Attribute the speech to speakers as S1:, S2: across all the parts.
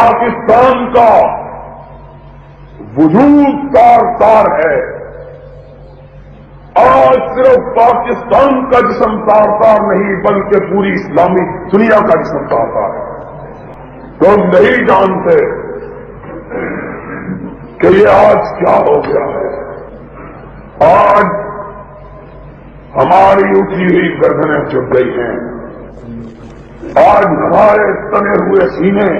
S1: پاکستان کا وجود تار تار ہے. آج صرف پاکستان کا جسم تار تار نہیں بلکہ پوری اسلامی دنیا کا جسم تار تار ہے. تم نہیں جانتے کہ یہ آج کیا ہو گیا ہے. آج ہماری اٹھی ہوئی گردنیں جھک گئی ہیں. آج ہمارے تنے ہوئے سینے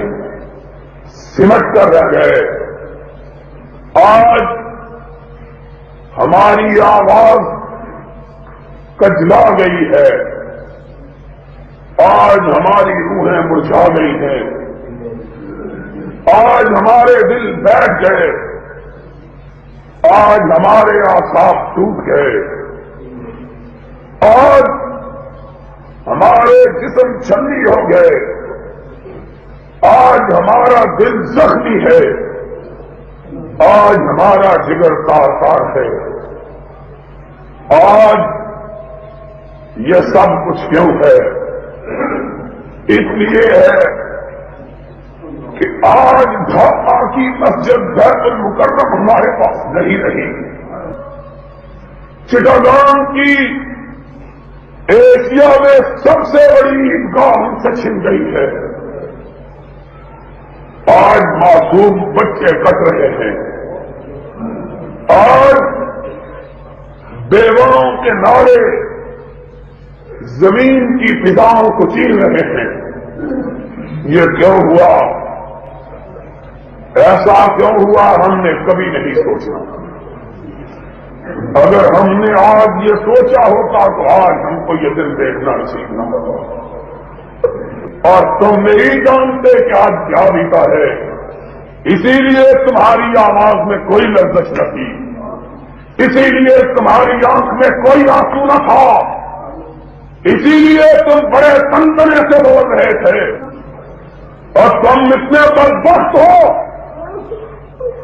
S1: سمٹ کر رہ گئے. آج ہماری آواز کجلا گئی ہے. آج ہماری روحیں مرجھا گئی ہیں. آج ہمارے دل بیٹھ گئے. آج ہمارے اعصاب ٹوٹ گئے. آج ہمارے جسم چھلنی ہو گئے. آج ہمارا دل زخمی ہے. آج ہمارا جگر تار تار ہے. آج یہ سب کچھ کیوں ہے؟ اس لیے ہے کہ آج ڈھاکہ کی مسجد بیت المکرم ہمارے پاس نہیں رہی. چٹاگان کی ایشیا میں سب سے بڑی عیدگاہ ہم سے چھن گئی ہے. آج معصوم بچے کٹ رہے ہیں. آج بیواؤں کے نعرے زمین کی فضاؤں کو چیر رہے ہیں. یہ کیوں ہوا؟ ایسا کیوں ہوا ہم نے کبھی نہیں سوچا. اگر ہم نے آج یہ سوچا ہوتا تو آج ہم کو یہ دن دیکھنا سیکھنا ہوگا. اور تم نہیں جانتے کہ آج کیا بیتا ہے. اسی لیے تمہاری آواز میں کوئی لرزش نہ تھی. اسی لیے تمہاری آنکھ میں کوئی آنسو نہ تھا. اسی لیے تم بڑے تنتنے سے بول رہے تھے. اور تم اتنے بدبخت ہو,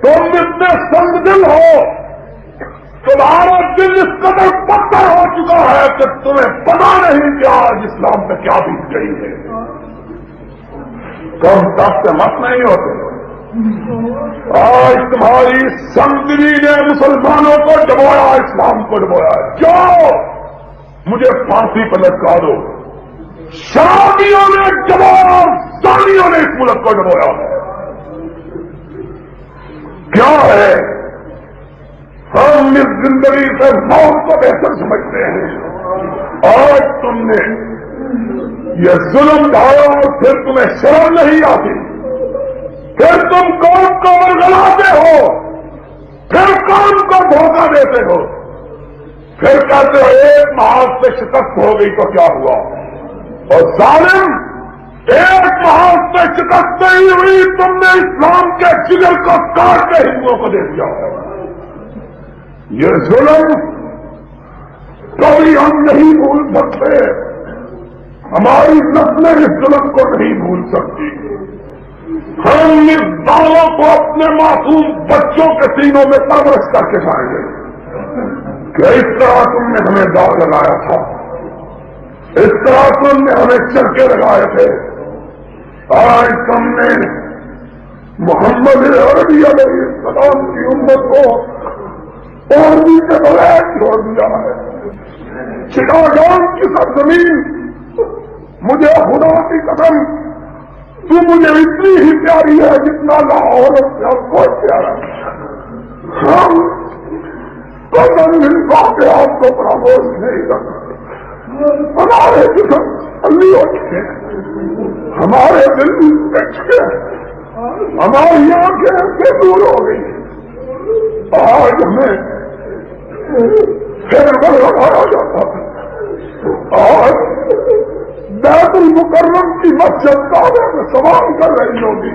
S1: تم اتنے سنگ دل ہو, تمہارا دل اس قدر پتھر ہو چکا ہے کہ تمہیں پتا نہیں کہ آج اسلام پہ کیا بیت گئی ہے. تم تب سے مت نہیں ہوتے. آج تمہاری سنگدلی نے مسلمانوں کو ڈبویا, اسلام کو ڈبویا. جاؤ مجھے پھانسی پر لٹکا دو. شرابیوں نے ڈبویا, زانیوں نے اس ملک کو ڈبویا. کیا ہے؟ ہم اس زندگی سے موت کو بہتر سمجھتے ہیں. آج تم نے یہ ظلم ڈھایا اور پھر تمہیں شرم نہیں آتی. پھر تم قوم کو ورگلاتے ہو, پھر قوم کو دھوکہ دیتے ہو, پھر کہتے ہو ایک محاذ سے شکست ہو گئی تو کیا ہوا. اور ظالم, ایک محاذ سے شکست نہیں ہوئی, تم نے اسلام کے جگر کو کاٹ کے ہندوؤں کو دے دیا. یہ ظلم کبھی ہم نہیں بھول سکتے. ہماری نسلیں اس ظلم کو نہیں بھول سکتی. ہم اس دعووں کو اپنے معصوم بچوں کے سینوں میں پرورش کر کے جائیں گے کہ اس طرح تم نے ہمیں داغ لگایا تھا, اس طرح تم نے ہمیں چرکے لگائے تھے. آج تم نے محمد عربی علیہ السلام کی امت کو اور بھی کے بغیر چھوڑ دیا ہے. چٹاگان کی سرزمین, مجھے خدا کی قسم تو مجھے اتنی ہی پیاری ہے جتنا لاہور بہت پیارا ہے. ہم قدم ہندو کے آپ کو پراموش نہیں کرتے. ہمارے جسم ٹھنڈی ہو چکے ہیں, ہمارے دل بیٹھ گئے, ہماری آنکھیں سے دور ہو گئی. آج ہمیں پھر وہ لگایا جاتا ہے. آج بیت المکرم کی مسجد کعبے میں سوال کر رہی ہوگی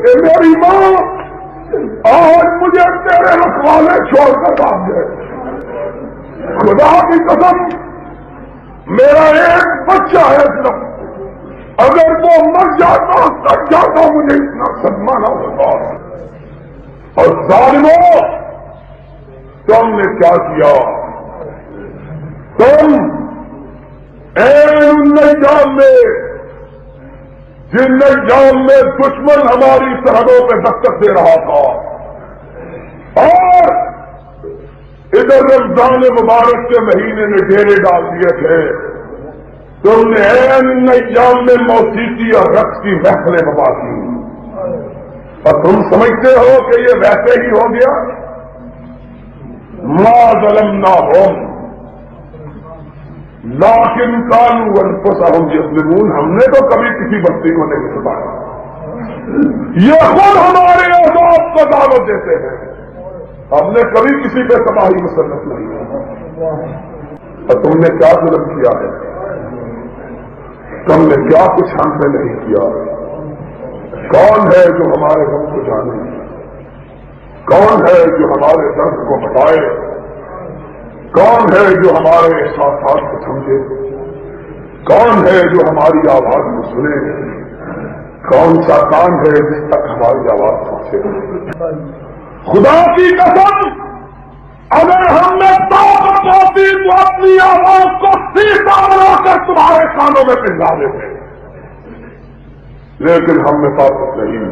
S1: کہ میری ماں آج مجھے تیرے رکھوالے چھوڑ کر بھاگ گئے. خدا کی قسم میرا ایک بچہ ہے صرف, اگر وہ مر جاتا تب جاتا مجھے اتنا صدمہ نہ ہوتا. اور ظالموں, تم نے کیا کیا؟ تم النجام میں جن ایام میں دشمن ہماری سرحدوں پہ دستک دے رہا تھا اور ادھر رمضان مبارک کے مہینے میں ڈیرے ڈال دیے تھے، تم نے ان ایام میں موسیقی اور رقص کی محفلیں بپا کی، اور تم سمجھتے ہو کہ یہ ویسے ہی ہو گیا؟ ما ظلمناہم لیکن کانوا انفسہم یظلمون، ہم نے تو کبھی کسی بستی کو نہیں ستایا، یہ خود ہمارے عذاب کو دعوت دیتے ہیں، ہم نے کبھی کسی پہ تباہی مسلط نہیں ہے۔ اور تم نے کیا ظلم کیا ہے؟ تم نے کیا کچھ ہم پہ نہیں کیا؟ کون ہے جو ہمارے غم کو جانے؟ کون ہے جو ہمارے درد کو بتائے؟ کون ہے جو ہمارے احساسات کو سمجھے؟ کون ہے جو ہماری آواز کو سنے؟ کون سا کان ہے جس تک ہماری آواز پہنچے؟ خدا کی قسم، اگر ہم نے طاقت ہوتی تو اپنی آواز کو سیدھا بنا کر تمہارے کانوں میں پہنچا دیتے، لیکن ہم میں طاقت نہیں۔